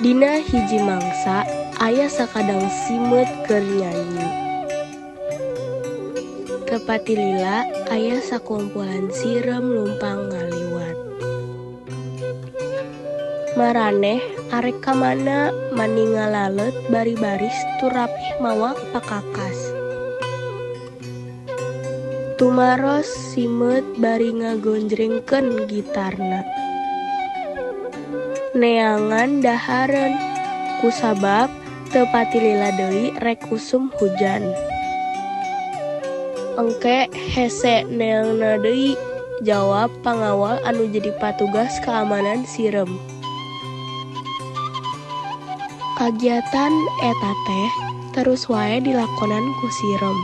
Dina hiji mangsa aya sakadang simet keur nyanyi. Tepati lila aya sakumpulan sirem lumpang ngaliwat. Maraneh arek ka mana mani ngalalet bari-baris tu rapih mawa pakakas. Tumaros simet bari ngagonjrengkeun gitarna. Neangan dahareun kusabab teu pati lila deui rek usum hujan. Engke hese neangna deui, jawab pangawal anu jadi patugas keamanan sirem. Kagiatan eta teh terus wae dilakonan ku sirem.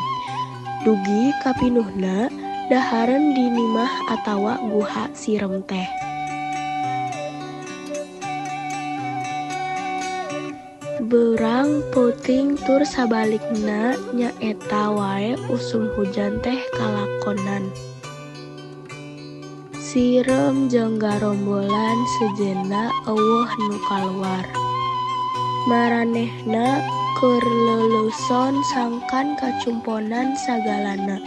Dugi kapinuhna dahareun di nimah atawa guha sirem teh. Beurang peuting tur sabalikna nyaeta wae usum hujan teh kalakonan. Sirem jeung garombolan sejenna eueuh nu kaluar. Maranehna keur leuleson sangkan kacumponan sagalana.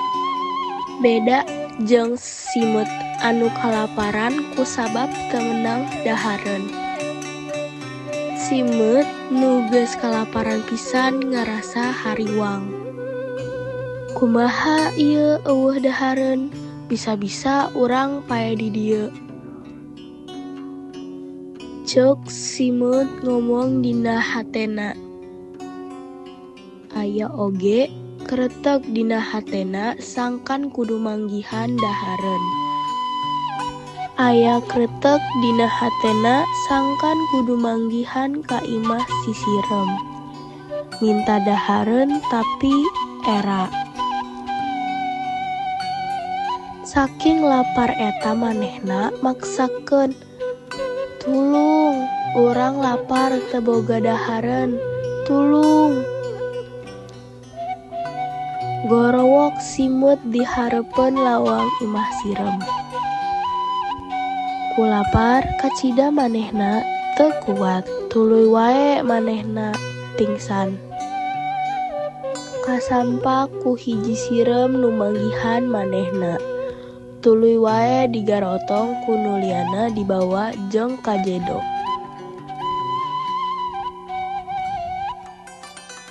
Beda jeung simet anu kalaparan kusabab teu meunang dahareun. Simet nu geus kalaparan pisan ngarasa hariwang. Kumaha ieu eueuh dahareun? Bisa-bisa urang pae di dieu. Ceuk simet ngomong dina hatena. Aya oge kretek dina hatena sangkan kudu manggihan dahareun. Aya kretek dina hatena sangkan kudu manggihan ka imah si sirem. Minta dahareun tapi era. Saking lapar eta manehna maksakeun, "Tulung, urang lapar teu boga dahareun, tulung." Gorowok simet di hareupeun lawang imah sirem. Ku lapar kacida manehna teu kuat, tuluy wae manehna pingsan. Kasampak ku hiji sirem nu manggihan manehna. Tuluy wae digarotong ku nu liana dibawa jeung kajedo.